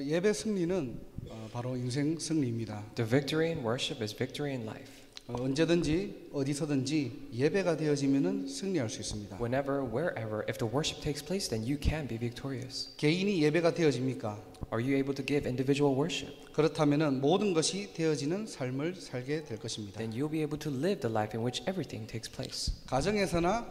예배 승리는 바로 인생 승리입니다. The victory in worship is victory in life. 언제든지 어디서든지 예배가 되어지면은 승리할 수 있습니다. Whenever, wherever, if the worship takes place, then you can be victorious. 개인이 예배가 되어집니까? Are you able to give individual worship? 그렇다면은 모든 것이 되어지는 삶을 살게 될 것입니다. Then you'll be able to live the life in which everything takes place. 가정에서나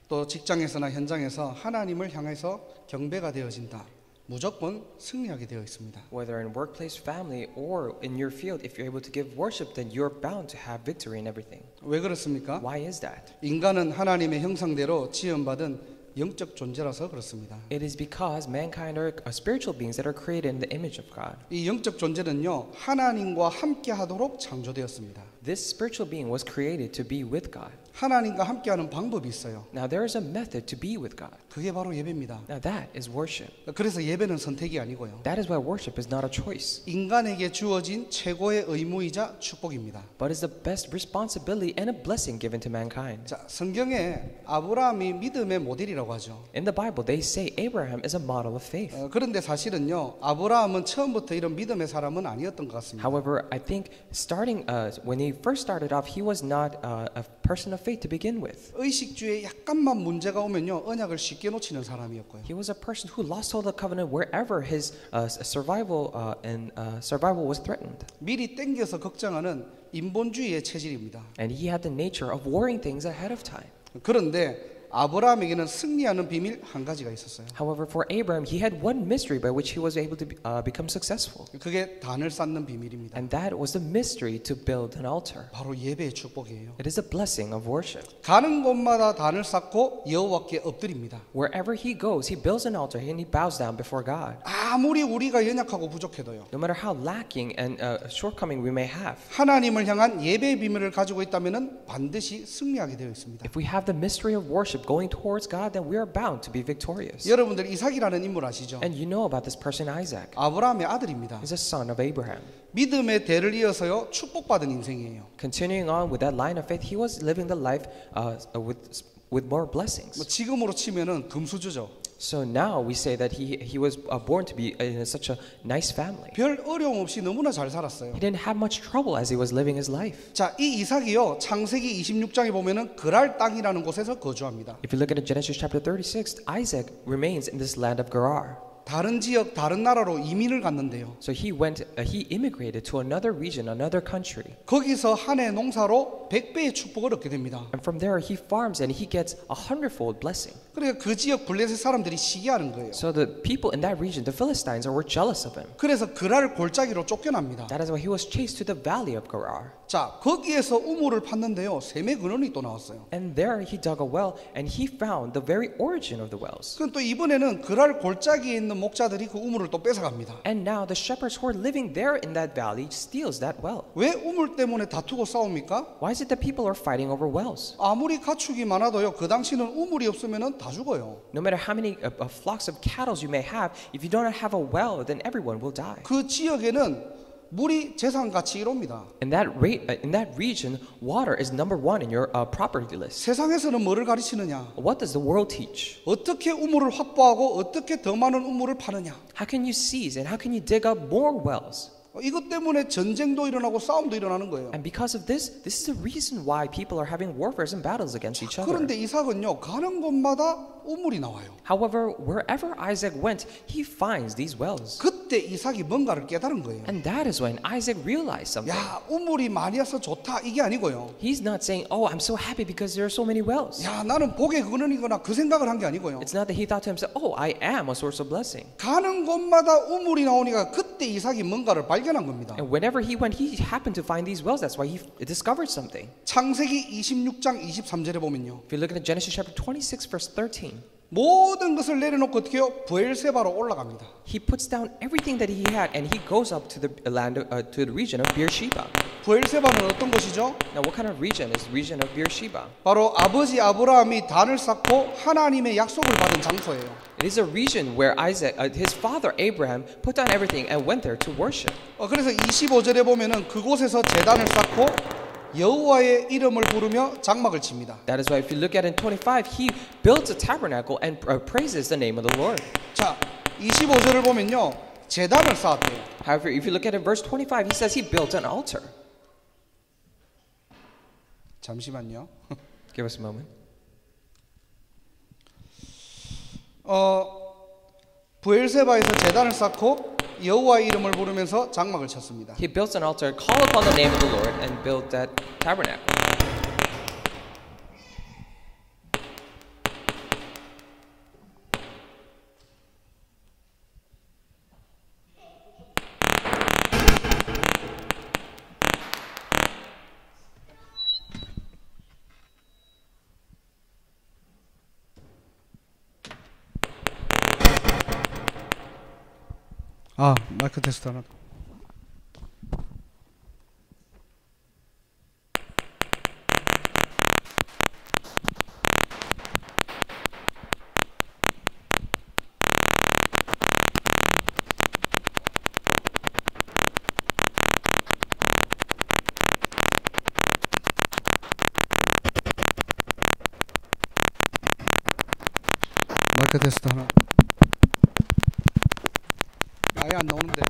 또 직장에서나 현장에서 하나님을 향해서 경배가 되어진다. 무조건 승리하게 되어 있습니다. Whether in workplace, family, or in your field, if you're able to give worship, then you're bound to have victory in everything. 왜 그렇습니까? Why is that? 인간은 하나님의 형상대로 지음받은 영적 존재라서 그렇습니다. It is because mankind are spiritual beings that are created in the image of God. 이 영적 존재는요, 하나님과 함께 하도록 창조되었습니다. This spiritual being was created to be with God. 하나님과 함께하는 방법이 있어요. Now there is a method to be with God. 그게 바로 예배입니다. Now that is worship. 그래서 예배는 선택이 아니고요. That is why worship is not a choice, 인간에게 주어진 최고의 의무이자 축복입니다. but is the best responsibility and a blessing given to mankind. 자, 성경에 아브라함이 믿음의 모델이라고 하죠. In the Bible, they say Abraham is a model of faith. 그런데 사실은요, 아브라함은 처음부터 이런 믿음의 사람은 아니었던 것 같습니다. However, I think starting when he first started off, he was not a person of faith to begin with. 의식주에 약간만 문제가 오면요, 언약을 쉽게 놓치는 사람이었고요. He was a person who lost hold of the covenant wherever his survival was threatened. 미리 땡겨서 걱정하는 인본주의의 체질입니다. And he had the nature of worrying things ahead of time. 그런데 아브라함에게는 승리하는 비밀 한 가지가 있었어요. However, for Abraham, he had one mystery by which he was able to become successful. 그게 단을 쌓는 비밀입니다. And that was the mystery to build an altar. 바로 예배의 축복이에요. It is a blessing of worship. 가는 곳마다 단을 쌓고 여호와께 엎드립니다. Wherever he goes, he builds an altar and he bows down before God. 아무리 우리가 연약하고 부족해도요, No matter how lacking and shortcoming we may have, 하나님을 향한 예배의 비밀을 가지고 있다면은 반드시 승리하게 되어 있습니다. if we have the mystery of worship going towards God, then we are bound to be victorious. 여러분들 이삭이라는 인물 아시죠? And you know about this person Isaac. 아브라함의 아들입니다. He's a son of Abraham. 믿음의 대를 이어서요, 축복받은 인생이에요. Continuing on with that line of faith, he was living the life with more blessings. 지금으로 치면은 금수저죠. So now we say that he was born to be in such a nice family. 별 어려움 없이 너무나 잘 살았어요. He didn't have much trouble as he was living his life. 자, 이 이삭이요, 창세기 26장에 보면은 그랄 땅이라는 곳에서 거주합니다. If you look at Genesis chapter 36, Isaac remains in this land of Gerar. 다른 지역, 다른 나라로 이민을 갔는데요. So he immigrated to another region, another country. 거기서 한 해 농사로 100배의 축복을 얻게 됩니다. And from there he farms and he gets 100-fold blessing. 그러니까 그 지역 블레셋 사람들이 시기하는 거예요. So the people in that region, the Philistines, were jealous of him. 그래서 그랄 골짜기로 쫓겨납니다. That is why he was chased to the valley of Gerar. 자, 거기에서 우물을 팠는데요, 샘의 근원이 또 나왔어요. And there he dug a well and he found the very origin of the wells. 그럼 또 이번에는 그랄 골짜기에 있는 목자들이 그 우물을 또 뺏어갑니다. And now the shepherds who are living there in that valley steals that well. 왜 우물 때문에 다투고 싸웁니까? Why is it that people are fighting over wells? 아무리 가축이 많아도요, 그 당시는 우물이 없으면 다 죽어요. No matter how many flocks of cattle you may have, if you don't have a well, then everyone will die. 그 지역에는 물이 재산 가치 1호입니다. In that region, water is number one in your property list. 세상에서는 뭐를 가르치느냐? What does the world teach? 어떻게 우물을 확보하고 어떻게 더 많은 우물을 파느냐? How can you seize and how can you dig up more wells? 이것 때문에 전쟁도 일어나고 싸움도 일어나는 거예요. And because of this is the reason why people are having warfares and battles against each other. 그런데 이삭은요, 가는 곳마다 우물이 나와요. However, wherever Isaac went, he finds these wells. 그때 이삭이 뭔가를 깨달은 거예요. And that is when Isaac realized something. 야, 우물이 많이 와서 좋다 이게 아니고요. He's not saying, "Oh, I'm so happy because there are so many wells." 야, 나는 복의 근원이거나 그 생각을 한 게 아니고요. It's not that he thought to himself, "Oh, I am a source of blessing." 가는 곳마다 우물이 나오니까 그때 이삭이 뭔가를 발견한 겁니다. And whenever he went, he happened to find these wells. That's why he discovered something. 창세기 26장 23절에 보면요, If you look at Genesis chapter 26, verse 13, 모든 것을 내려놓고 어떻게 해요? 부엘세바로 올라갑니다. he puts down everything that he had and he goes up to the land to the region of Beersheba. 부엘세바는 어떤 곳이죠? Now, what kind of region is the region of Beersheba? 바로 아버지 아브라함이 단을 쌓고 하나님의 약속을 받은 장소예요. It is a region where his father Abraham put down everything and went there to worship. 그래서 25절에 보면은 그곳에서 제단을 쌓고 여호와의 이름을 부르며 장막을 칩니다. That is why if you look at in 25, he builds a tabernacle and praises the name of the Lord. 자, 25절을 보면요, 제단을 쌓았대요. However, if you look at it, verse 25, he says he built an altar. 잠시만요. Give us a moment. 부엘세바에서 제단을 쌓고 여호와의 이름을 부르면서 장막을 쳤습니다. He built an altar, called upon the name of the Lord, and built that tabernacle. 마이크 테스트 하나. 마이크 테스트 하나. 아예 안 나오는데.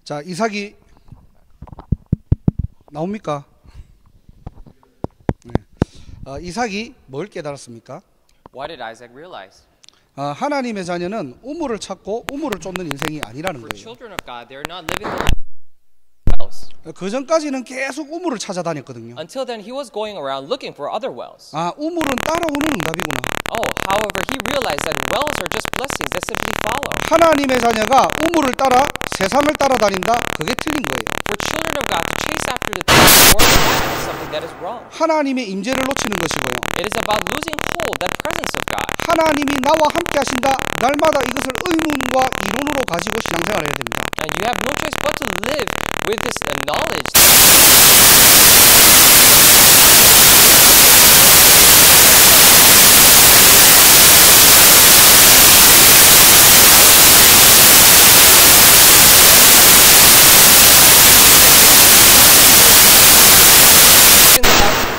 자, 이삭이 나옵니까? 네. 이삭이 뭘 깨달았습니까? What did Isaac realize? 하나님의 자녀는 우물을 찾고 우물을 쫓는 인생이 아니라는 For 거예요. children of God, they are not living the life of wells. 그 전까지는 계속 우물을 찾아다녔거든요. Until then, he was going around looking for other wells. 우물은 따라오는 응답이구나. Oh, however, he realized that wells are just blessings that simply follow. 하나님의 자녀가 우물을 따라 세상을 따라다닌다. 그게 틀린 거예요. For children of God to chase after the things of the world, that is something that is wrong. 하나님의 임재를 놓치는 것이고요. It is about losing hold that presence of God. 하나님이 나와 함께 하신다. 날마다 이것을 의문과 이론으로 가지고 신앙생활을 해야 됩니다. And you have no choice but to live with this knowledge.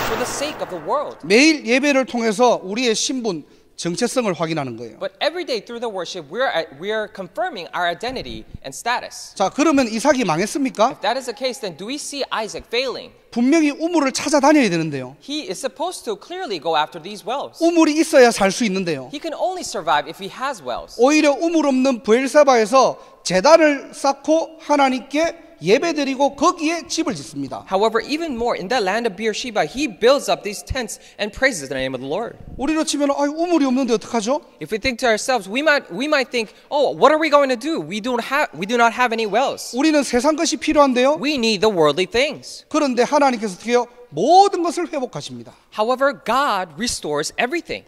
For the sake of the world. 매일 예배를 통해서 우리의 신분, 정체성을 확인하는 거예요. But every day through the worship, we are confirming our identity and status. 자, 그러면 이삭이 망했습니까? If that is the case, then do we see Isaac failing? 분명히 우물을 찾아다녀야 되는데요. He is supposed to clearly go after these wells. 우물이 있어야 살 수 있는데요. He can only survive if he has wells. 오히려 우물 없는 부엘사바에서 제단을 쌓고 하나님께 예배드리고 거기에 집을 짓습니다. However, even more, in that land of Beersheba, he builds up these tents and praises the name of the Lord. 우리로 치면 우물이 없는데 어떡하죠? If we think to ourselves, we might think, oh, what are we going to do? We do not have any wells. 우리는 세상 것이 필요한데요. We need the worldly things. 그런데 하나님께서 어떻게 해요? 모든 것을 회복하십니다. However, God restores everything.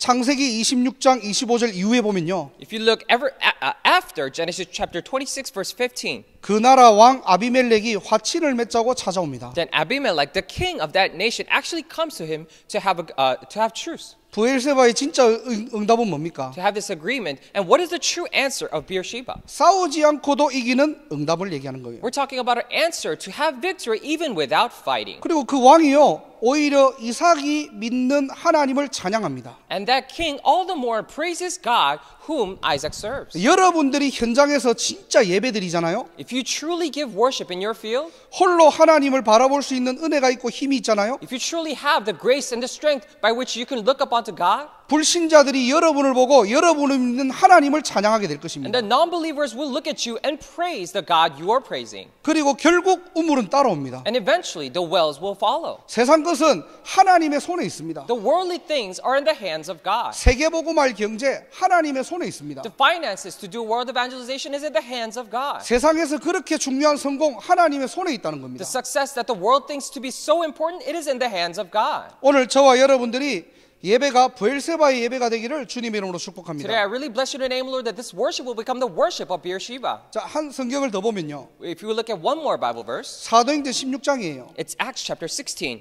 창세기 26장 25절 이후에 보면요. If you look after Genesis chapter 26 verse 15, 그 나라 왕 아비멜렉이 화친을 맺자고 찾아옵니다. then Abimelech, the king of that nation, actually comes to him to have truce, 부엘세바의 진짜 응답은 뭡니까? to have this agreement. And what is the true answer of Beersheba? 싸우지 않고도 이기는 응답을 얘기하는 거예요. We're talking about an answer to have victory even without fighting. 그리고 그 왕이요, 오히려 이삭이 믿는 하나님을 찬양합니다. And that king all the more praises God whom Isaac serves. 여러분들이 현장에서 진짜 예배드리잖아요. If you truly give worship in your field, 홀로 하나님을 바라볼 수 있는 은혜가 있고 힘이 있잖아요. if you truly have the grace and the strength by which you can look up unto God, 불신자들이 여러분을 보고 여러분을 믿는 하나님을 찬양하게 될 and 것입니다. the non-believers will look at you and praise the God you are praising. 그리고 결국 우물은 따라옵니다. And eventually the wells will follow. 세상 것은 하나님의 손에 있습니다. The worldly things are in the hands of God. 세계복음화의 경제 하나님의 손에 있습니다. The finances to do world evangelization is in the hands of God. 세상에서 그렇게 중요한 성공 하나님의 손에 있다는 겁니다. The success that the world thinks to be so important, it is in the hands of God. 오늘 저와 여러분들이 예배가 부엘세바의 예배가 되기를 주님의 이름으로 축복합니다. Today I really bless you in the name of the Lord that this worship will become the worship of Beersheba. 자, 한 성경을 더 보면요. If you look at one more Bible verse, 사도행전 16장이에요. it's Acts chapter 16.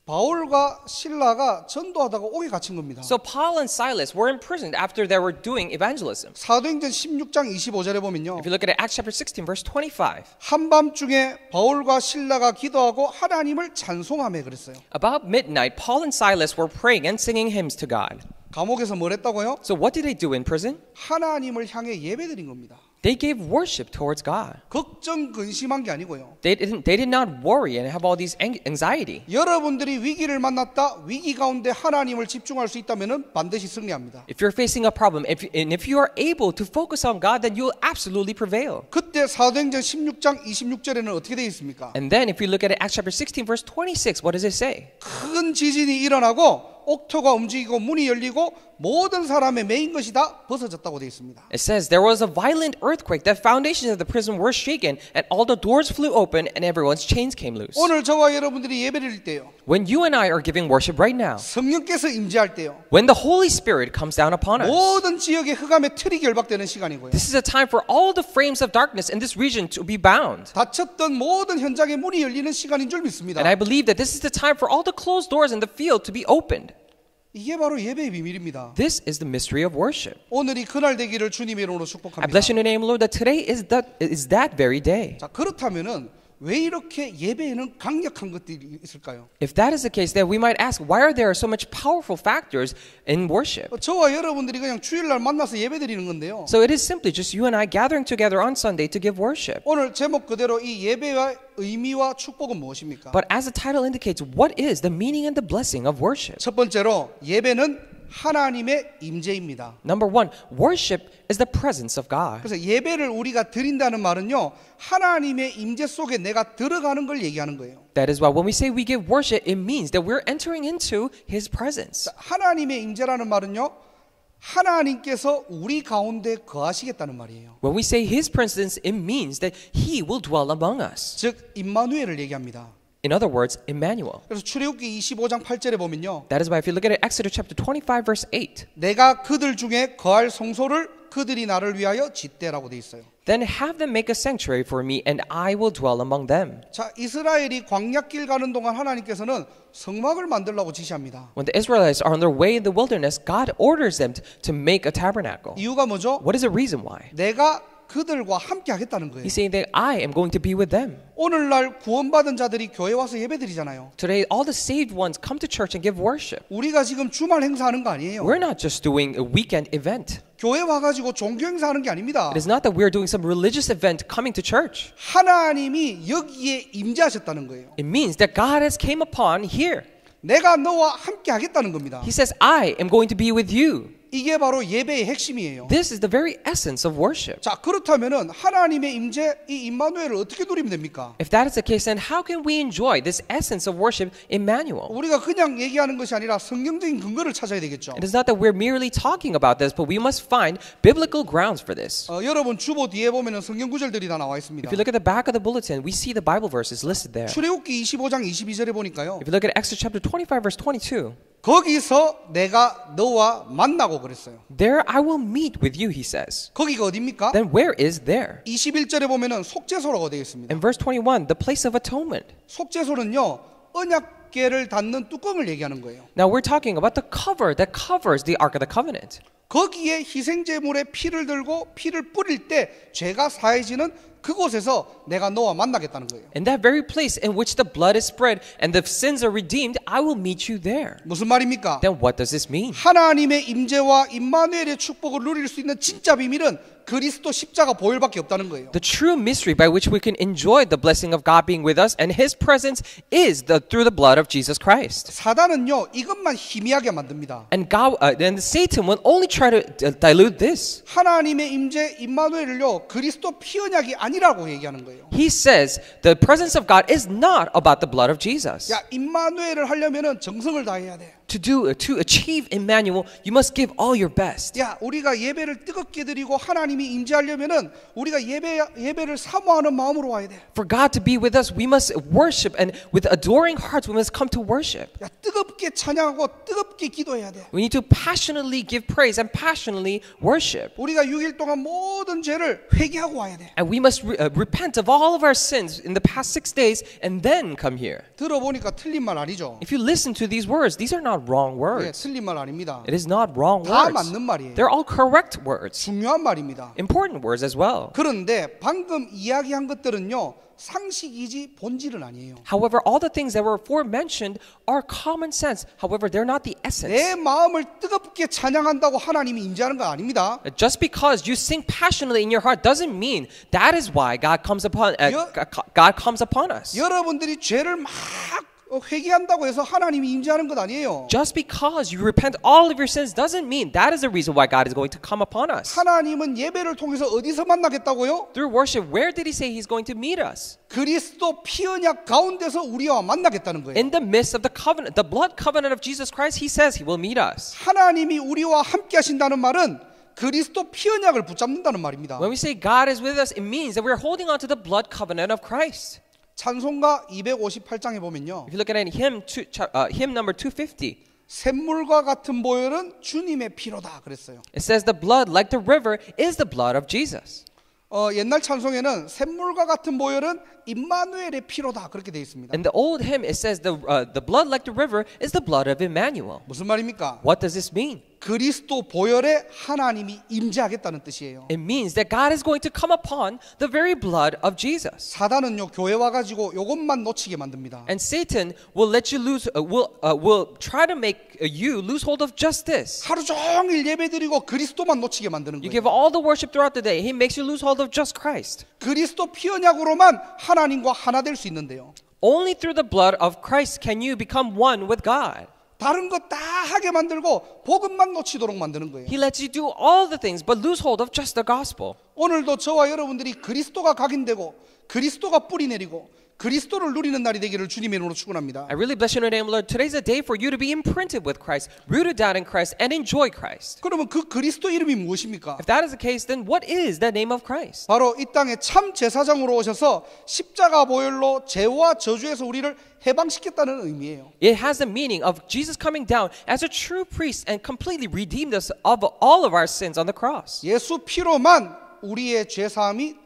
바울과 신라가 전도하다가 옥에 갇힌 겁니다. So Paul and Silas were imprisoned after they were doing evangelism. 사도행전 16장 25절에 보면요. If you look at Acts chapter 16, verse 25, 한밤중에 바울과 신라가 기도하고 하나님을 찬송하며 그랬어요. about midnight, Paul and Silas were praying and singing hymns to God. 감옥에서 뭘 했다고요? So what did they do in prison? 하나님을 향해 예배드린 겁니다. They gave worship towards God. 걱정 근심한 게 아니고요. They did not worry and have all these anxiety. 여러분들이 위기를 만났다 위기 가운데 하나님을 집중할 수 있다면 반드시 승리합니다. If you're facing a problem, if you are able to focus on God, then you'll absolutely prevail. 그때 사도행전 16장 26절에는 어떻게 되어 있습니까? And then if you look at Acts chapter 16, verse 26, what does it say? 큰 지진이 일어나고 옥토가 움직이고 문이 열리고 모든 사람의 메인 것이 다 벗어졌다고 되어 있습니다. It says there was a violent earthquake. The foundations of the prison were shaken, and all the doors flew open, and everyone's chains came loose. 오늘 저와 여러분들이 예배드릴 때요. When you and I are giving worship right now, 성령께서 임재할 때요. when the Holy Spirit comes down upon us, 모든 지역의 흑암의 틀이 결박되는 시간이고요. this is a time for all the frames of darkness in this region to be bound. 닫혔던 모든 현장의 문이 열리는 시간인 줄 믿습니다. And I believe that this is the time for all the closed doors in the field to be opened. 이게 바로 예배의 비밀입니다. This is the mystery of worship. 오늘이 그날 되기를 주님의 이름으로 I 축복합니다. bless your name, Lord, that today is that very day. 자, 그렇다면은 왜 이렇게 예배에는 강력한 것들이 있을까요? If that is the case, then we might ask, why are there so much powerful factors in worship? 저와 여러분들이 그냥 주일날 만나서 예배드리는 건데요. So it is simply just you and I gathering together on Sunday to give worship. 오늘 제목 그대로 이 예배의 의미와 축복은 무엇입니까? But as the title indicates, what is the meaning and the blessing of worship? 첫 번째로 예배는 하나님의 임재입니다. Number one, worship is the presence of God. 그래서 예배를 우리가 드린다는 말은요, 하나님의 임재 속에 내가 들어가는 걸 얘기하는 거예요. That is why when we say we give worship, it means that we're entering into His presence. 하나님의 임재라는 말은요, 하나님께서 우리 가운데 거하시겠다는 말이에요. When we say His presence, it means that He will dwell among us. 즉 임마누엘을 얘기합니다. In other words, Emmanuel. 그래서 출애굽기 25장 8절에 보면요, That is why if you look at it, Exodus chapter 25, verse 8, 내가 그들 중에 거할 성소를 그들이 나를 위하여 짓대라고 돼 있어요. then have them make a sanctuary for me, and I will dwell among them. 자, 이스라엘이 광야길 가는 동안 하나님께서는 성막을 만들라고 지시합니다. When the Israelites are on their way in the wilderness, God orders them to make a tabernacle. 이유가 뭐죠? What is the reason why? 내가 그들과 함께 하겠다는 거예요. He's saying that I am going to be with them. 오늘날 구원받은 자들이 교회 와서 예배드리잖아요. Today, all the saved ones come to church and give worship. 우리가 지금 주말 행사하는 거 아니에요. We're not just doing a weekend event. 교회 와가지고 종교 행사하는 게 아닙니다. It is not that we're doing some religious event coming to church. 하나님이 여기에 임재하셨다는 거예요. It means that God has came upon here. 내가 너와 함께 하겠다는 겁니다. He says, I am going to be with you. 이게 바로 예배의 핵심이에요. This is the very essence of worship. 자, 그렇다면은 하나님의 임재 이 임마누엘을 어떻게 누리면 됩니까? If that is the case, then how can we enjoy this essence of worship, Emmanuel? 우리가 그냥 얘기하는 것이 아니라 성경적인 근거를 찾아야 되겠죠. It is not that we're merely talking about this, but we must find biblical grounds for this. 여러분 주보 뒤에 보면은 성경 구절들이 다 나와 있습니다. If you look at the back of the bulletin, we see the Bible verses listed there. 출애굽기 25장 22절에 보니까요. If you look at Exodus chapter 25, verse 22, 거기서 내가 너와 만나고 그랬어요. there I will meet with you, he says. 거기가 어디입니까? Then where is there? 21절에 보면은 속죄소라고 되어 있습니다. In verse 21, the place of atonement. 속죄소는요, 언약궤를 닫는 뚜껑을 얘기하는 거예요. Now we're talking about the cover that covers the Ark of the Covenant. 거기에 희생제물에 피를 들고 피를 뿌릴 때 죄가 사해지는 그곳에서 내가 너와 만나겠다는 거예요. In that very place in which the blood is spread and the sins are redeemed, I will meet you there. 무슨 말입니까? Then what does this mean? 하나님의 임재와 임마누엘의 축복을 누릴 수 있는 진짜 비밀은 그리스도 십자가 보혈밖에 없다는 거예요. The true mystery by which we can enjoy the blessing of God being with us and His presence is through the blood of Jesus Christ. 사단은요, 이것만 희미하게 만듭니다. And Satan will only try to dilute this. 하나님의 임재 임마누엘을요, 그리스도 피 언약이 아니라고 얘기하는 거예요. He says the presence of God is not about the blood of Jesus. 야, 임마누엘을 하려면은 정성을 다해야 돼. to achieve Emmanuel, you must give all your best. 야, 우리가 예배를 뜨겁게 드리고 하나님이 임재하려면은 우리가 예배를 사모하는 마음으로 와야 돼. For God to be with us, we must worship, and with adoring hearts, we must come to worship. 야, 뜨겁게 찬양하고 뜨겁게 기도해야 돼. We need to passionately give praise and passionately worship. 우리가 6일 동안 모든 죄를 회개하고 와야 돼. And we must repent of all of our sins in the past 6 days and then come here. 들어보니까 틀린 말 아니죠? If you listen to these words, these are not wrong 예, words. 틀린 말 아닙니다. It is not wrong 다 words. 맞는 말이에요. They're all correct words. 중요한 말입니다. Important words as well. 그런데 방금 이야기한 것들은요, 상식이지 본질은 아니에요. However, all the things that were aforementioned are common sense. However, they're not the essence. 내 마음을 뜨겁게 찬양한다고 하나님이 임재하는 거 아닙니다. Just because you sing passionately in your heart doesn't mean that is why God comes upon us. 여러분들이 죄를 막 회개한다고 해서 하나님이 임재하는 것 아니에요. Just because you repent all of your sins doesn't mean that is the reason why God is going to come upon us. 하나님은 예배를 통해서 어디서 만나겠다고요? Through worship, where did he say he's going to meet us? 그리스도 피 언약 가운데서 우리와 만나겠다는 거예요. In the midst of the covenant, the blood covenant of Jesus Christ, he says he will meet us. 하나님이 우리와 함께 하신다는 말은 그리스도 피 언약을 붙잡는다는 말입니다. When we say God is with us, it means that we're holding on to the blood covenant of Christ. 찬송가 258장에 보면요, If you look at hymn number 250, 샘물과 같은 보혈은 주님의 피로다 그랬어요. it says the blood like the river is the blood of Jesus. 옛날 찬송에는 샘물과 같은 보혈은 임마누엘의 피로다 그렇게 되어 있습니다. In the old hymn, it says the blood like the river is the blood of Emmanuel. 무슨 말입니까? What does this mean? 그리스도 보혈에 하나님이 임재하겠다는 뜻이에요. It means that God is going to come upon the very blood of Jesus. 사단은요, 교회 와가지고 이것만 놓치게 만듭니다. And Satan will let you lose, will try to make you lose hold of just this. 하루 종일 예배드리고 그리스도만 놓치게 만드는 You 거예요. give all the worship throughout the day. He makes you lose hold of just Christ. 그리스도 피 언약으로만 하나님과 하나 될 수 있는데요. Only through the blood of Christ can you become one with God. 다른 거 다 하게 만들고 복음만 놓치도록 만드는 거예요. He lets you do all the things but lose hold of just the gospel. 오늘도 저와 여러분들이 그리스도가 각인되고 그리스도가 뿌리 내리고 그리스도를 누리는 날이 되기를 주님의 이름으로 축원합니다. I really bless your name, Lord. Today's a day for you to be imprinted with Christ, rooted down in Christ, and enjoy Christ. 그러면 그 그리스도 이름이 무엇입니까? If that is the case, then what is the name of Christ? 바로 이 땅에 참 제사장으로 오셔서 십자가 보혈로 죄와 저주에서 우리를 해방시켰다는 의미예요. It has the meaning of Jesus coming down as a true priest and completely redeemed us of all of our sins on the cross. 예수 피로만 우리의 죄 사함이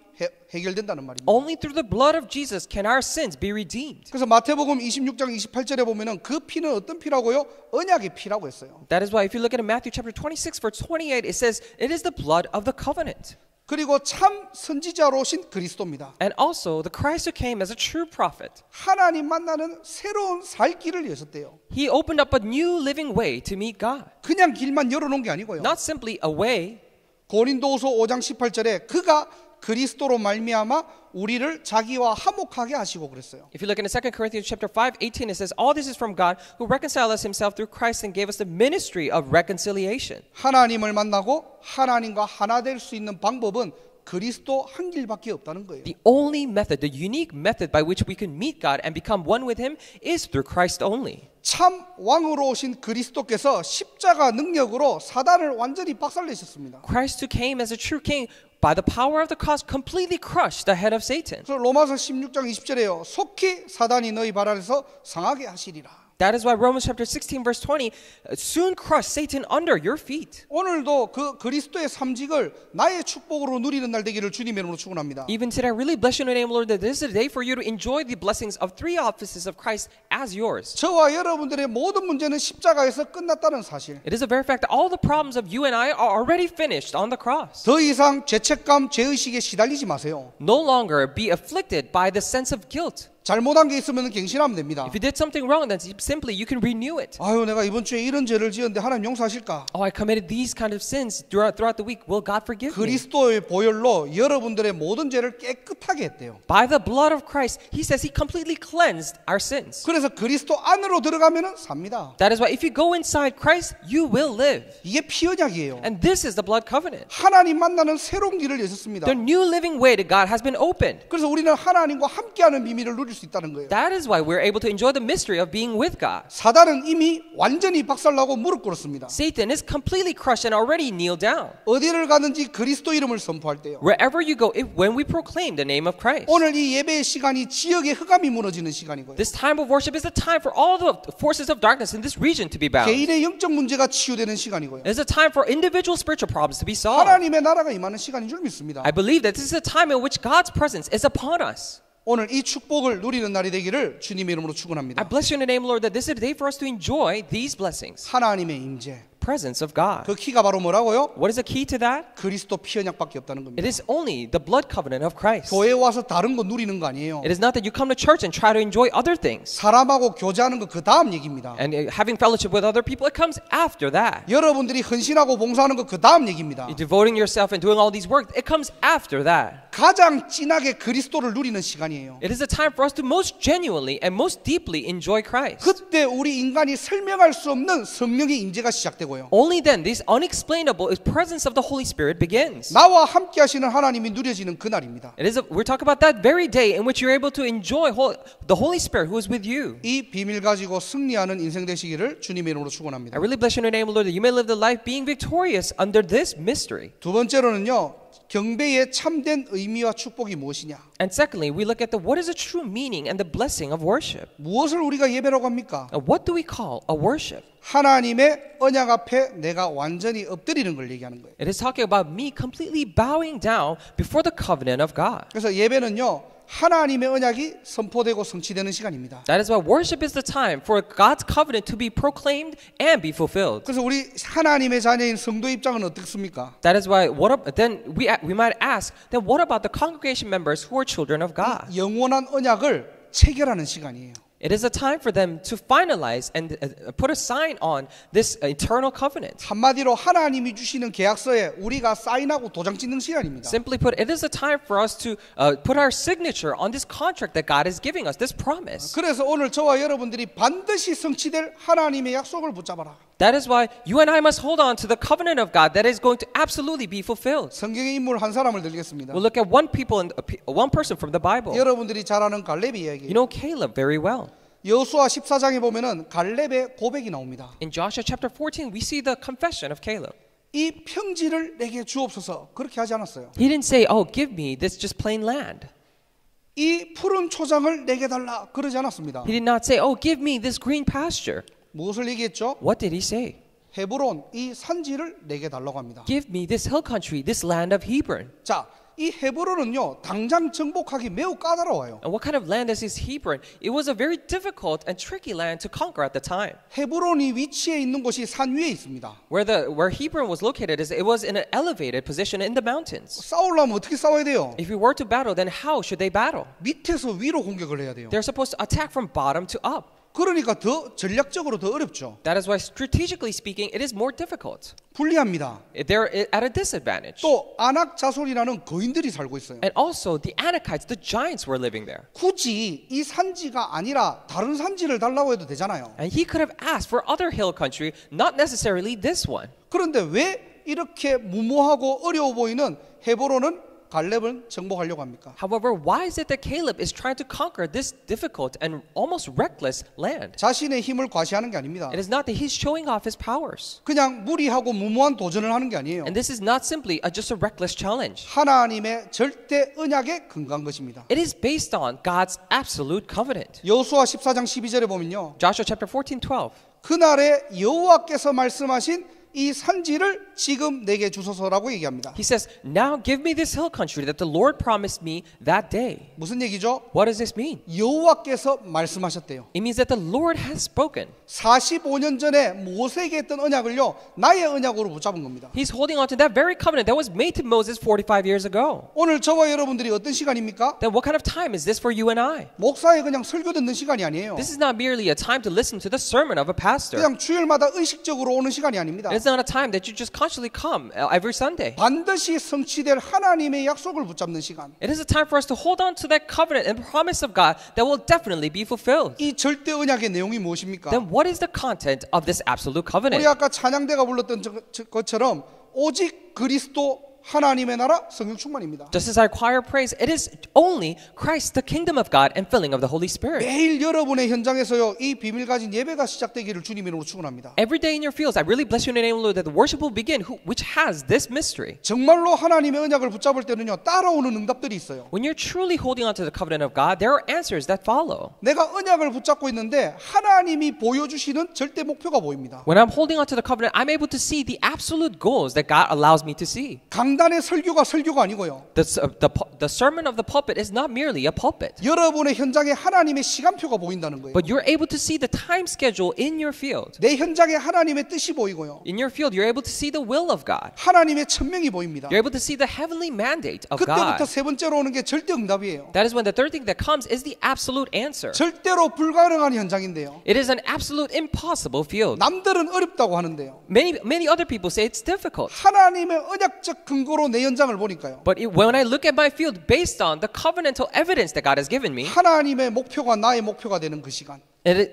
해결된다는 말입니다. Only through the blood of Jesus can our sins be redeemed. 그래서 마태복음 26장 28절에 보면은 그 피는 어떤 피라고요? 언약의 피라고 했어요. That is why if you look at Matthew chapter 26 verse 28, it says it is the blood of the covenant. 그리고 참 선지자로 오신 그리스도입니다. And also the Christ who came as a true prophet. 하나님 만나는 새로운 살 길을 여셨대요. He opened up a new living way to meet God. 그냥 길만 열어놓은 게 아니고요. Not simply a way. 고린도후서 5장 18절에 그가 그리스도로 말미암아 우리를 자기와 화목하게 하시고 그랬어요. If you look in 2 Corinthians chapter 5:18, it says all this is from God who reconciled us himself through Christ and gave us the ministry of reconciliation. 하나님을 만나고 하나님과 하나 될 수 있는 방법은 그리스도 한 길밖에 없다는 거예요. The only method, the unique method by which we can meet God and become one with him is through Christ only. 참 왕으로 오신 그리스도께서 십자가 능력으로 사단을 완전히 박살내셨습니다. Christ who came as a true king by the power of the cross completely crushed the head of Satan. 그래서 로마서 16장 20절에요. 속히 사단이 너희 발 아래서 상하게 하시리라. That is why Romans chapter 16 verse 20 soon crush Satan under your feet. 오늘도 그 그리스도의 삼직을 나의 축복으로 누리는 날 되기를 주님의 이름으로 축원합니다. Even today, I really bless your name, Lord, that this is a day for you to enjoy the blessings of three offices of Christ as yours. 저와 여러분들의 모든 문제는 십자가에서 끝났다는 사실. It is a very fact that all the problems of you and I are already finished on the cross. 더 이상 죄책감, 죄의식에 시달리지 마세요. No longer be afflicted by the sense of guilt. 잘못한 게 있으면 갱신하면 됩니다. If you did something wrong, then simply you can renew it. 아유, 내가 이번 주에 이런 죄를 지었는데 하나님 용서하실까? Oh, I committed these kind of sins throughout the week. Will God forgive me? 그리스도의 보혈로 여러분들의 모든 죄를 깨끗하게 했대요. By the blood of Christ, He says He completely cleansed our sins. 그래서 그리스도 안으로 들어가면은 삽니다. That is why if you go inside Christ, you will live. 이게 피언약이에요. And this is the blood covenant. 하나님 만나는 새로운 길을 여셨습니다. The new living way to God has been opened. 그래서 우리는 하나님과 함께하는 비밀을 누릴 수 수 있다는 거예요. That is why we're able to enjoy the mystery of being with God. 사단은 이미 완전히 박살나고 무릎 꿇었습니다. Satan is completely crushed and already kneeled down. 어디를 가든지 그리스도 이름을 선포할 때요. Wherever you go, when we proclaim the name of Christ. 오늘 이 예배의 시간이 지역의 흑암이 무너지는 시간이고요. This time of worship is the time for all the forces of darkness in this region to be bound. 개인의 영적 문제가 치유되는 시간이고요. It's a time for individual spiritual problems to be solved. 하나님의 나라가 임하는 시간인 줄 믿습니다. I believe that this is a time in which God's presence is upon us. 오늘 이 축복을 누리는 날이 되기를 주님의 이름으로 축원합니다. I bless you in the name of the Lord that this is a day for us to enjoy these blessings. 하나님의 임재. Presence of God. 그 키가 바로 뭐라고요? What is the key to that? 그리스도 피 언약밖에 없다는 겁니다. It is only the blood covenant of Christ. 교회에 와서 다른 거 누리는 거 아니에요. It is not that you come to church and try to enjoy other things. 사람하고 교제하는 거 그 다음 얘기입니다. And having fellowship with other people, it comes after that. 여러분들이 헌신하고 봉사하는 거 그 다음 얘기입니다. Devoting yourself and doing all these work, it comes after that. 가장 진하게 그리스도를 누리는 시간이에요. It is a time for us to most genuinely and most deeply enjoy Christ. 그때 우리 인간이 설명할 수 없는 성령의 임재가 시작되고요. Only then this unexplainable presence of the Holy Spirit begins. 나와 함께 하시는 하나님이 누려지는 그날입니다. We're talking about that very day in which you're able to enjoy the Holy Spirit who is with you. 이 비밀 가지고 승리하는 인생 되시기를 주님의 이름으로 축원합니다. I really bless you in the name of the Lord that you may live the life being victorious under this mystery. 두 번째로는요. 경배의 참된 의미와 축복이 무엇이냐? And secondly, we look at what is the true meaning and the blessing of worship. 무엇을 우리가 예배라고 합니까? What do we call a worship? 하나님의 언약 앞에 내가 완전히 엎드리는 걸 얘기하는 거예요. It is talking about me completely bowing down before the covenant of God. 그래서 예배는요. 하나님의 언약이 선포되고 성취되는 시간입니다. That is why worship is the time for God's covenant to be proclaimed and be fulfilled. 그래서 우리 하나님의 자녀인 성도 입장은 어떻습니까? That is why then we might ask, then what about the congregation members who are children of God? 영원한 언약을 체결하는 시간이에요. It is a time for them to finalize and put a sign on this eternal covenant. 한마디로 하나님이 주시는 계약서에 우리가 사인하고 도장 찍는 시간입니다. Simply put, it is a time for us to put our signature on this contract that God is giving us, this promise. 그래서 오늘 저와 여러분들이 반드시 성취될 하나님의 약속을 붙잡아라. That is why you and I must hold on to the covenant of God that is going to absolutely be fulfilled. 성경의 인물 한 사람을 들겠습니다. We'll look at one person from the Bible. 여러분들이 잘 아는 갈렙 이야기. You know Caleb very well. 여호수아 14장에 보면은 갈렙의 고백이 나옵니다. In Joshua chapter 14, we see the confession of Caleb. 이 평지를 내게 주옵소서 그렇게 하지 않았어요. He didn't say, "Oh, give me this just plain land." 이 푸른 초장을 내게 달라 그러지 않았습니다. He did not say, "Oh, give me this green pasture." 무엇을 얘기했죠? What did he say? 헤브론 이 산지를 내게 달라고 합니다. Give me this hill country, this land of Hebron. 자, 이 헤브론은요 당장 정복하기 매우 까다로워요. And what kind of land is this Hebron? It was a very difficult and tricky land to conquer at the time. 헤브론이 위치해 있는 곳이 산 위에 있습니다. Where Hebron was located is it was in an elevated position in the mountains. 싸우려면 어떻게 싸워야 돼요? If we were to battle, then how should they battle? 밑에서 위로 공격을 해야 돼요. They're supposed to attack from bottom to up. 그러니까 더 전략적으로 더 어렵죠. That is why strategically speaking, it is more difficult. 불리합니다. They're at a disadvantage. 또 아낙 자손이라는 거인들이 살고 있어요. And also the Anakites, the giants were living there. 굳이 이 산지가 아니라 다른 산지를 달라고 해도 되잖아요. And he could have asked for other hill country, not necessarily this one. 그런데 왜 이렇게 무모하고 어려워 보이는 헤브론은 갈렙을 정복하려고 합니까? However, why is it that Caleb is trying to conquer this difficult and almost reckless land? 자신의 힘을 과시하는 게 아닙니다. It is not that he's showing off his powers. 그냥 무리하고 무모한 도전을 하는 게 아니에요. And this is not simply just a reckless challenge. 하나님의 절대 언약에 근거한 것입니다. It is based on God's absolute covenant. 여호수아 14장 12절에 보면요. Joshua chapter 14:12. 그날에 여호와께서 말씀하신 이 산지를 지금 내게 주소서라고 얘기합니다. He says, "Now give me this hill country that the Lord promised me that day." 무슨 얘기죠? What does this mean? 여호와께서 말씀하셨대요. It means that the Lord has spoken. 45년 전에 모세에게 했던 언약을요. 나의 언약으로 붙잡은 겁니다. He's holding on to that very covenant that was made to Moses 45 years ago. 오늘 저와 여러분들이 어떤 시간입니까? Then what kind of time is this for you and I? 목사의 그냥 설교 듣는 시간이 아니에요. This is not merely a time to listen to the sermon of a pastor. 그냥 주일마다 의식적으로 오는 시간이 아닙니다. It's not a time that you just constantly come every Sunday. 반드시 성취될 하나님의 약속을 붙잡는 시간. It is a time for us to hold on to that covenant and promise of God that will definitely be fulfilled. 이 절대 언약의 내용이 무엇입니까? Then what is the content of this absolute 우리 covenant? 아까 찬양대가 불렀던 것처럼 오직 그리스도 하나님의 나라 성령 충만입니다. Just as our choir prays, it is only Christ, the kingdom of God, and filling of the Holy Spirit. 매일 여러분의 현장에서요 이 비밀 가진 예배가 시작되기를 주님 이름으로 축원합니다. Every day in your fields, I really bless you in the name of the Lord that the worship will begin, which has this mystery. 정말로 하나님의 언약을 붙잡을 때는요 따라오는 응답들이 있어요. When you're truly holding on to the covenant of God, there are answers that follow. 내가 언약을 붙잡고 있는데 하나님이 보여주시는 절대 목표가 보입니다. When I'm holding on to the covenant, I'm able to see the absolute goals that God allows me to see. 강단의 설교가 설교가 아니고요. The sermon of the pulpit is not merely a pulpit. 여러분의 현장에 하나님의 시간표가 보인다는 거예요. But you're able to see the time schedule in your field. 내 현장에 하나님의 뜻이 보이고요. In your field, you're able to see the will of God. 하나님의 천명이 보입니다. You're able to see the heavenly mandate of 그때부터 God. 세 번째로 오는 게 절대 응답이에요. That is when the third thing that comes is the absolute answer. 절대로 불가능한 현장인데요. It is an absolute impossible field. 남들은 어렵다고 하는데요. Many other people say it's difficult. 하나님의 언약적 근거로 내 현장을 보니까요. But when I look at my field based on the covenantal evidence that God has given me, 하나님의 목표가 나의 목표가 되는 그 시간.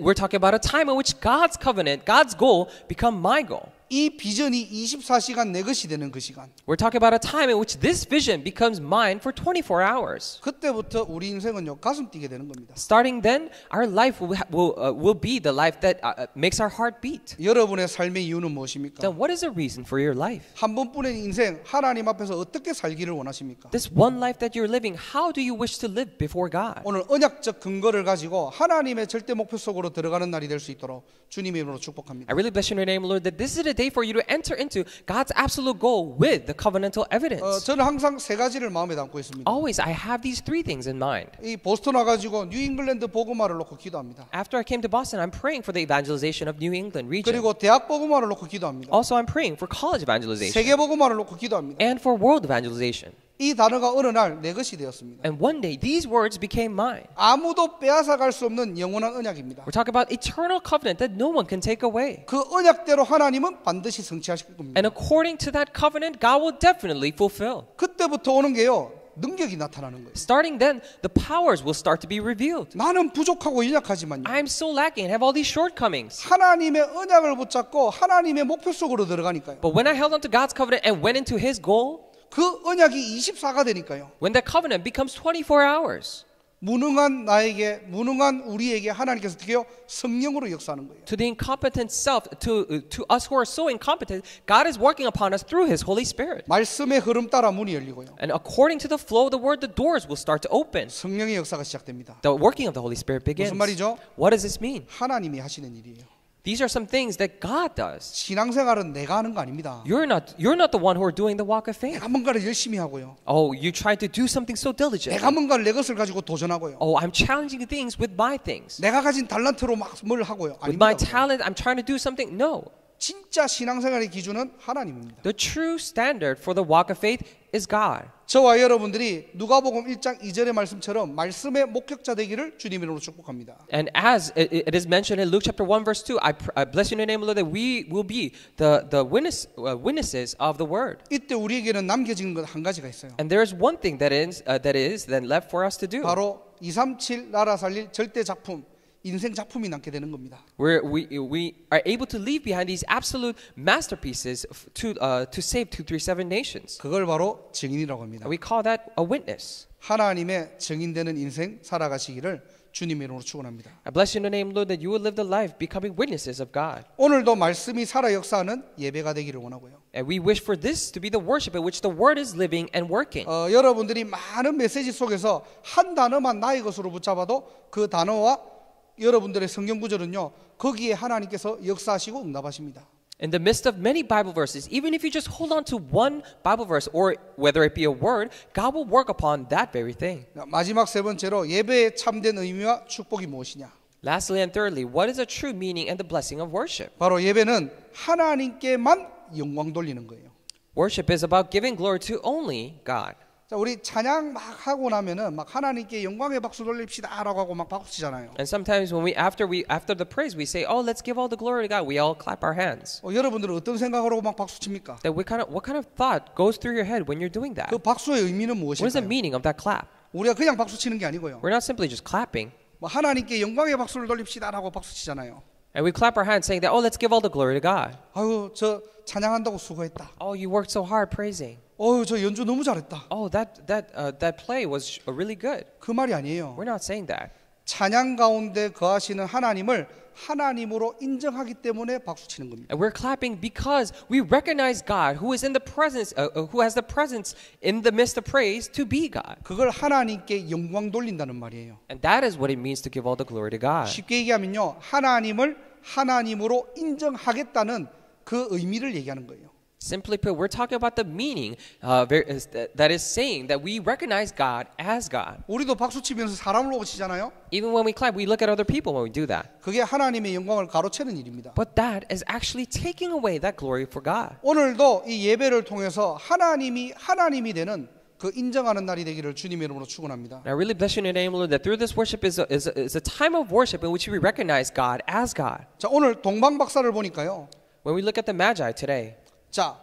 we're talking about a time in which God's covenant, God's goal, become my goal. 이 비전이 24시간 내 것이 되는 그 시간. We're talking about a time in which this vision becomes mine for 24 hours. 그때부터 우리 인생은요 가슴 뛰게 되는 겁니다. Starting then, our life will be the life that makes our heart beat. 여러분의 삶의 이유는 무엇입니까? Then what is the reason for your life? 한 번뿐인 인생 하나님 앞에서 어떻게 살기를 원하십니까? This one life that you're living, how do you wish to live before God? 오늘 언약적 근거를 가지고 하나님의 절대 목표 속으로 들어가는 날이 될 수 있도록 주님의 이름으로 축복합니다. I really bless you in your name, Lord, that this is a day for you to enter into God's absolute goal with the covenantal evidence. 저는 항상 세 가지를 마음에 담고 있습니다. Always, I have these three things in mind. 이 보스턴 와가지고 뉴잉글랜드 복음화를 놓고 기도합니다. After I came to Boston, I'm praying for the evangelization of New England region. 그리고 대학 복음화를 놓고 기도합니다. Also, I'm praying for college evangelization 세계 복음화를 놓고 기도합니다. and for world evangelization. 이 단어가 어느 날 내 것이 되었습니다. And one day, these words became mine. 아무도 빼앗아갈 수 없는 영원한 언약입니다. We're talking about eternal covenant that no one can take away. 그 언약대로 하나님은 반드시 성취하실 겁니다. And according to that covenant, God will definitely fulfill. 그때부터 오는 게요. 능력이 나타나는 거예요. Starting then, the powers will start to be revealed. 나는 부족하고 연약하지만요. I'm so lacking and have all these shortcomings. 하나님의 언약을 붙잡고 하나님의 목표 속으로 들어가니까요. But when I held on to God's covenant and went into His goal, 그 언약이 24가 되니까요. when that covenant becomes 24 hours, 무능한 나에게, 무능한 우리에게 하나님께서 어떻게 해요? 성령으로 역사하는 거예요. to the incompetent self, to us who are so incompetent, God is working upon us through His Holy Spirit. 말씀의 흐름 따라 문이 열리고요. And according to the flow of the word, the doors will start to open. 성령의 역사가 시작됩니다. The working of the Holy Spirit begins. 무슨 말이죠? What does this mean? 하나님이 하시는 일이에요. These are some things that God does. 신앙생활은 내가 하는 거 아닙니다. You're not the one who are doing the walk of faith. 내가 뭔가를 열심히 하고요. Oh, you try to do something so diligent. 내가 뭔가를 내 것을 가지고 도전하고요. Oh, I'm challenging things with my things. 내가 가진 달란트로 막 뭘 하고요. With my 아닙니다. talent, I'm trying to do something. No. 진짜 신앙생활의 기준은 하나님입니다. The true standard for the walk of faith is God. 저와 여러분들이 누가복음 1장 2절의 말씀처럼 말씀의 목격자 되기를 주님 이름으로 축복합니다. And as it is mentioned in Luke chapter 1 verse 2, I bless you in the name of the Lord that we will be the witnesses of the word. 이때 우리에게는 남겨진 것 한 가지가 있어요. And there is one thing that is then left for us to do. 바로 237 나라 살릴 절대 작품, 인생 작품이 남게 되는 겁니다. Where we are able to leave behind these absolute masterpieces to save 237 nations. 그걸 바로 증인이라고 합니다. We call that a witness. 하나님의 증인되는 인생 살아가시기를 주님 이름으로 축원합니다. I bless you in the name, Lord, that you will live the life becoming witnesses of God. 오늘도 말씀이 살아 역사하는 예배가 되기를 원하고요. And we wish for this to be the worship in which the word is living and working. 여러분들이 많은 메시지 속에서 한 단어만 나의 것으로 붙잡아도 그 단어와 여러분들의 성경 구절은요. 거기에 하나님께서 역사하시고 응답하십니다. In the midst of many Bible verses, even if you just hold on to one Bible verse or whether it be a word, God will work upon that very thing. 마지막 세 번째로 예배의 참된 의미와 축복이 무엇이냐? Lastly and thirdly, what is the true meaning and the blessing of worship? 바로 예배는 하나님께만 영광 돌리는 거예요. Worship is about giving glory to only God. 자, 우리 찬양 막 하고 나면은 막 하나님께 영광의 박수 돌립시다라고 하고 막 박수 치잖아요. And sometimes when after the praise we say, "Oh, let's give all the glory to God." We all clap our hands. 여러분들은 어떤 생각으로 막 박수 칩니까? That what kind of thought goes through your head when you're doing that? 그 박수의 의미는 What is the 무엇일까요? meaning of that clap? 우리가 그냥 박수 치는 게 아니고요. We're not simply just clapping. 뭐 하나님께 영광의 박수를 돌립시다라고 박수 치잖아요. And we clap our hands saying that, oh, let's give all the glory to God. 아유, 저 찬양한다고 수고했다. Oh, you worked so hard praising. 어유, 저 연주 너무 잘했다. Oh, that play was really good. 그 말이 아니에요. We're not saying that. 찬양 가운데 거하시는 하나님을 하나님으로 인정하기 때문에 박수 치는 겁니다. And we're clapping because we recognize God who is in the presence, who has the presence in the midst of praise to be God. 그걸 하나님께 영광 돌린다는 말이에요. And that is what it means to give all the glory to God. 쉽게 얘기하면요, 하나님을 하나님으로 인정하겠다는 그 의미를 얘기하는 거예요. Simply put, we're talking about the meaning that is saying that we recognize God as God. 우리도 박수 치면서 사람을 보고 치잖아요. Even when we clap, we look at other people when we do that. 그게 하나님의 영광을 가로채는 일입니다. But that is actually taking away that glory for God. 오늘도 이 예배를 통해서 하나님이 되는 그 인정하는 날이 되기를 주님의 이름으로 축원합니다. And I really bless you in your name, Lord, that through this worship is a time of worship in which we recognize God as God. 자, 오늘 동방박사를 보니까요. When we look at the Magi today, 자,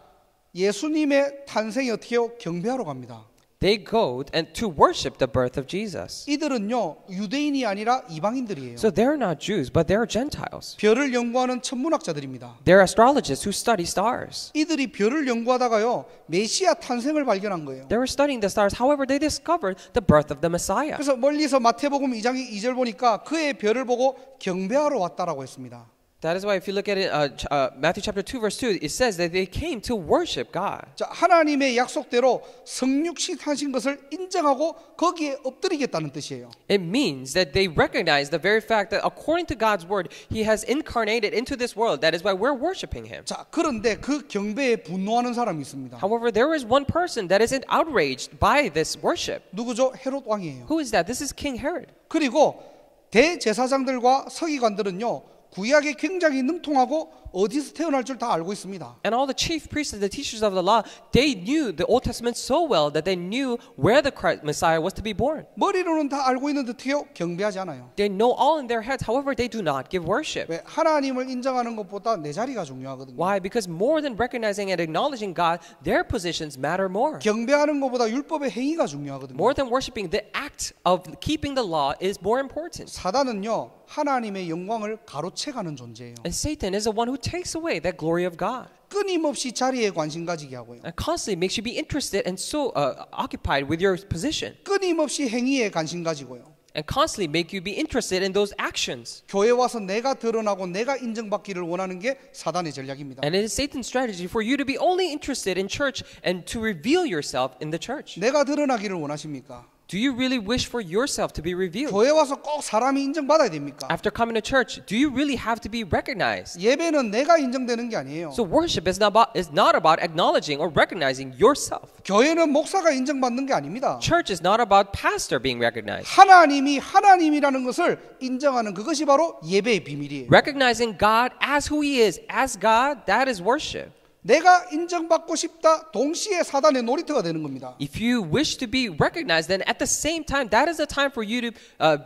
예수님의 탄생이 어떻게 해요? 경배하러 갑니다. they go and to worship the birth of Jesus. 이들은요, 유대인이 아니라 이방인들이에요. So they're not Jews, but they're Gentiles. 별을 연구하는 천문학자들입니다. They're astrologists who study stars. 이들이 별을 연구하다가요, 메시아 탄생을 발견한 거예요. They were studying the stars. However, they discovered the birth of the Messiah. 그래서 멀리서 마태복음 2장 2절 보니까 그의 별을 보고 경배하러 왔다라고 했습니다. That is why if you look at it, Matthew chapter 2 verse 2, it says that they came to worship God. 자, 하나님의 약속대로 성육신하신 것을 인정하고 거기에 엎드리겠다는 뜻이에요. It means that they recognize the very fact that according to God's word, He has incarnated into this world. That is why we're worshiping Him. 자, 그런데 그 경배에 분노하는 사람이 있습니다. However, there is one person that isn't outraged by this worship. 누구죠? 헤롯 왕이에요. Who is that? This is King Herod. 그리고 대제사장들과 서기관들은요, 구약에 굉장히 능통하고 어디서 태어날 줄 다 알고 있습니다. And all the chief priests and the teachers of the law, they knew the Old Testament so well that they knew where the Messiah was to be born. 머리로는 다 알고 있는데 어떻게 경배하지 않아요. They know all in their heads. However, they do not give worship. 왜? 하나님을 인정하는 것보다 내 자리가 중요하거든요. Why? Because more than recognizing and acknowledging God, their positions matter more. 경배하는 것보다 율법의 행위가 중요하거든요. More than worshiping, the act of keeping the law is more important. 사단은요, 하나님의 영광을 가로채가는 존재예요. And Satan is the one who takes away that glory of God. 끊임없이 자리에 관심 가지게 하고요. And constantly makes you be interested and so occupied with your position. 끊임없이 행위에 관심 가지고요. And constantly make you be interested in those actions. 교회 와서 내가 드러나고 내가 인정받기를 원하는 게 사단의 전략입니다. And it is Satan's strategy for you to be only interested in church and to reveal yourself in the church. 내가 드러나기를 원하십니까? Do you really wish for yourself to be revealed? 교회 와서 꼭 사람이 인정받아야 됩니까? After coming to church, do you really have to be recognized? 예배는 내가 인정되는 게 아니에요. So worship is not about acknowledging or recognizing yourself. 교회는 목사가 인정받는 게 아닙니다. Church is not about pastor being recognized. 하나님이 하나님이라는 것을 인정하는 그것이 바로 예배의 비밀이에요. Recognizing God as who He is, as God, that is worship. 내가 인정받고 싶다 동시에 사단의 놀이터가 되는 겁니다. If you wish to be recognized, then at the same time, that is the time for you to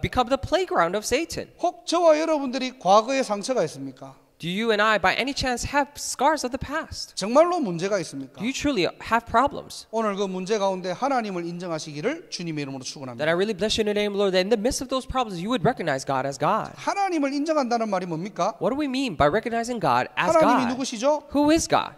become the playground of Satan. 혹 저와 여러분들이 과거에 상처가 있습니까? Do you and I, by any chance, have scars of the past? 정말로 문제가 있습니까? Do you truly have problems? 오늘 그 문제 가운데 하나님을 인정하시기를 주님의 이름으로 That 축원합니다. I really bless you in the name, Lord, that in the midst of those problems, you would recognize God as God. 하나님을 인정한다는 말이 뭡니까? What do we mean by recognizing God as 하나님이 God? 누구시죠? Who is God?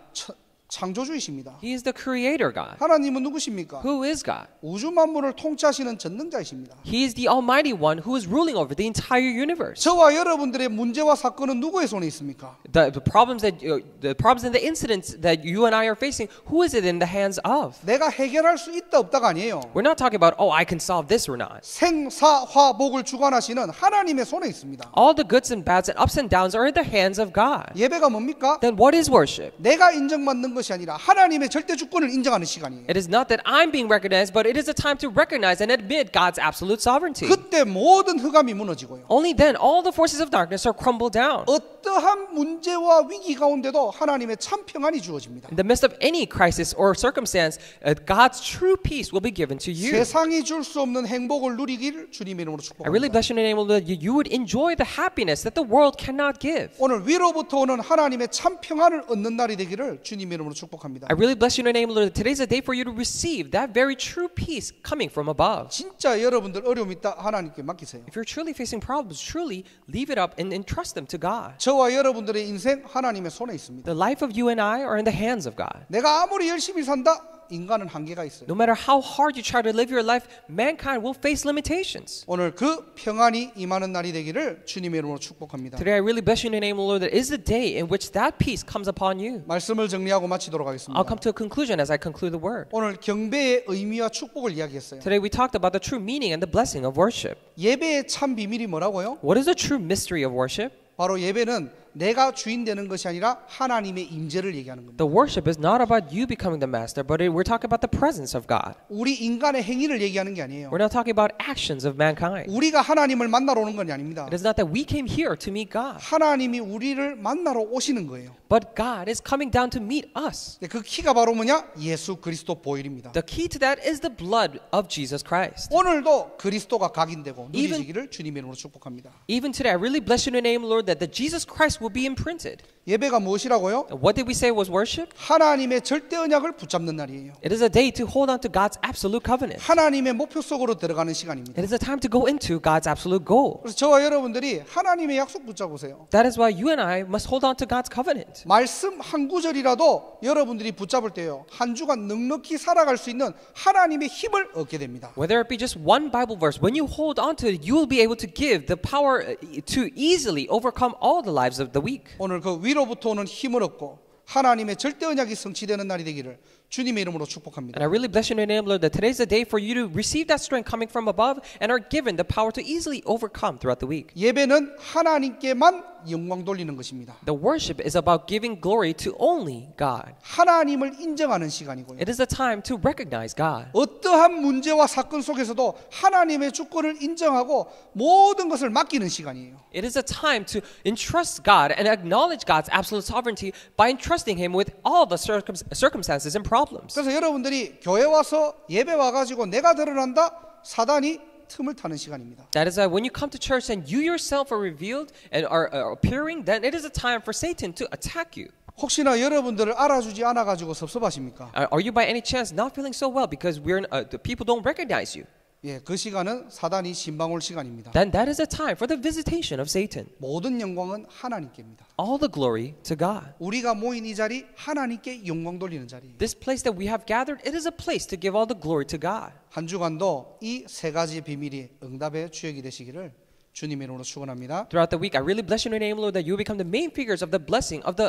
창조주이십니다. He is the creator God. 하나님은 누구십니까? Who is God? 우주 만물을 통치하시는 전능자이십니다. He is the Almighty One who is ruling over the entire universe. 저와 여러분들의 문제와 사건은 누구의 손에 있습니까? The problems and the incidents that you and I are facing, who is it in the hands of? 내가 해결할 수 있다 없다가 아니에요. We're not talking about, oh, I can solve this or not. 생사화복을 주관하시는 하나님의 손에 있습니다. All the goods and bads and ups and downs are in the hands of God. 예배가 뭡니까? Then what is worship? 내가 인정받는 것이 아니라 하나님의 절대 주권을 인정하는 시간이에요. It is not that I'm being recognized, but it is a time to recognize and admit God's absolute sovereignty. 그때 모든 흑암이 무너지고요. Only then all the forces of darkness are crumbled down. 어떠한 문제와 위기 가운데도 하나님의 참 평안이 주어집니다. In the midst of any crisis or circumstance, God's true peace will be given to you. 세상이 줄 수 없는 행복을 누리기를 주님의 이름으로 I really 축복합니다. bless you in the name of the Lord that you would enjoy the happiness that the world cannot give. 오늘 위로부터 오는 하나님의 참 평안을 얻는 날이 되기를 주님의 이름으로 축복합니다. I really bless you in the name of the Lord that today's a day for you to receive that very true peace coming from above. 진짜 여러분들 어려움 있다 하나님께 맡기세요. If you're truly facing problems, truly leave it up and entrust them to God. 저와 여러분들의 인생 하나님의 손에 있습니다. The life of you and I are in the hands of God. 내가 아무리 열심히 산다, 인간은 한계가 있어요. No matter how hard you try to live your life, mankind will face limitations. 오늘 그 평안이 임하는 날이 되기를 주님의 이름으로 축복합니다. Today I really bless you in the name of the Lord that is the day in which that peace comes upon you. 말씀을 정리하고 마치도록 하겠습니다. I'll come to a conclusion as I conclude the word. 오늘 경배의 의미와 축복을 이야기했어요. Today we talked about the true meaning and the blessing of worship. 예배의 참 비밀이 뭐라고요? What is the true mystery of worship? 바로 예배는 내가 주인 되는 것이 아니라 하나님의 임재를 얘기하는 겁니다. The worship is not about you becoming the master, but we're talking about the presence of God. 우리 인간의 행위를 얘기하는 게 아니에요. We're not talking about actions of mankind. 우리가 하나님을 만나러 오는 건 아닙니다. It is not that we came here to meet God, 하나님이 우리를 만나러 오시는 거예요. but God is coming down to meet us. 그 키가 바로 뭐냐? 예수 그리스도 보혈입니다. The key to that is the blood of Jesus Christ. 오늘도 그리스도가 각인되고 누리시기를 주님의 이름으로 축복합니다. Even today, I really bless you in the name of the Lord that the Jesus Christ will be imprinted. 예배가 무엇이라고요? And what did we say was worship? 하나님의 절대 언약을 붙잡는 날이에요. It is a day to hold on to God's absolute covenant. 하나님의 목표 속으로 들어가는 시간입니다. It is a time to go into God's absolute goal. 그래서 저와 여러분들이 하나님의 약속 붙잡으세요. That is why you and I must hold on to God's covenant. 말씀 한 구절이라도 여러분들이 붙잡을 때요, 한 주간 넉넉히 살아갈 수 있는 하나님의 힘을 얻게 됩니다. Whether it be just one Bible verse, when you hold on to it, you will be able to give the power to easily overcome all the lives of the weak. 오늘 그 위로부터 오는 힘을 얻고 하나님의 절대 언약이 성취되는 날이 되기를 주님의 이름으로 축복합니다. And I really bless you in the name of the Lord that today's the day for you to receive that strength coming from above and are given the power to easily overcome throughout the week. 예배는 하나님께만 영광 돌리는 것입니다. The worship is about giving glory to only God. 하나님을 인정하는 시간이고요. It is a time to recognize God. 어떠한 문제와 사건 속에서도 하나님의 주권을 인정하고 모든 것을 맡기는 시간이에요. It is a time to entrust God and acknowledge God's absolute sovereignty by entrusting Him with all the circumstances and problems. 그래서 여러분들이 교회 와서 예배 와가지고 내가 드러난다, 사단이 틈을 타는 시간입니다. That is why when you come to church and you yourself are revealed and are appearing, then it is a time for Satan to attack you. 혹시나 여러분들을 알아주지 않아가지고 섭섭하십니까? Are you by any chance not feeling so well because the people don't recognize you? 예, 그 시간은 사단이 신방울 시간입니다. Then that is a time for the visitation of Satan. 모든 영광은 하나님께입니다. All the glory to God. 우리가 모인 이 자리 하나님께 영광 돌리는 자리예요. This place that we have gathered, it is a place to give all the glory to God. 한 주간도 이 세 가지 비밀이 응답의 주역이 되시기를 주님의 이름으로 축원합니다. Throughout the week, I really bless you in the name, Lord, that you become the main figures of the blessing of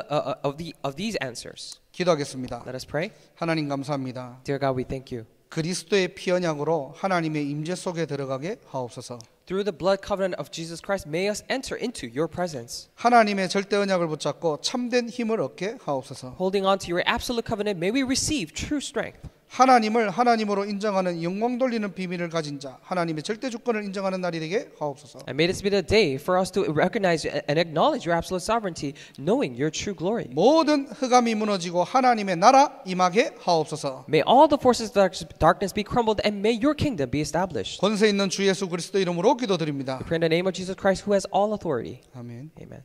these answers. 기도하겠습니다. Let us pray. 하나님 감사합니다. Dear God, we thank you. 그리스도의 피 언약으로 하나님의 임재 속에 들어가게 하옵소서. Through the blood covenant of Jesus Christ, may us enter into your presence. 하나님의 절대 언약을 붙잡고 참된 힘을 얻게 하옵소서. Holding on to your absolute covenant, may we receive true strength. 하나님을 하나님으로 인정하는 영광 돌리는 비밀을 가진 자, 하나님의 절대 주권을 인정하는 날이 되게 하옵소서. And may this be the day for us to recognize and acknowledge your absolute sovereignty, knowing your true glory. 모든 흑암이 무너지고 하나님의 나라 임하게 하옵소서. May all the forces of darkness be crumbled and may your kingdom be established. 권세 있는 주 예수 그리스도 이름으로 기도드립니다. We pray in the name of Jesus Christ who has all authority. 아멘. Amen.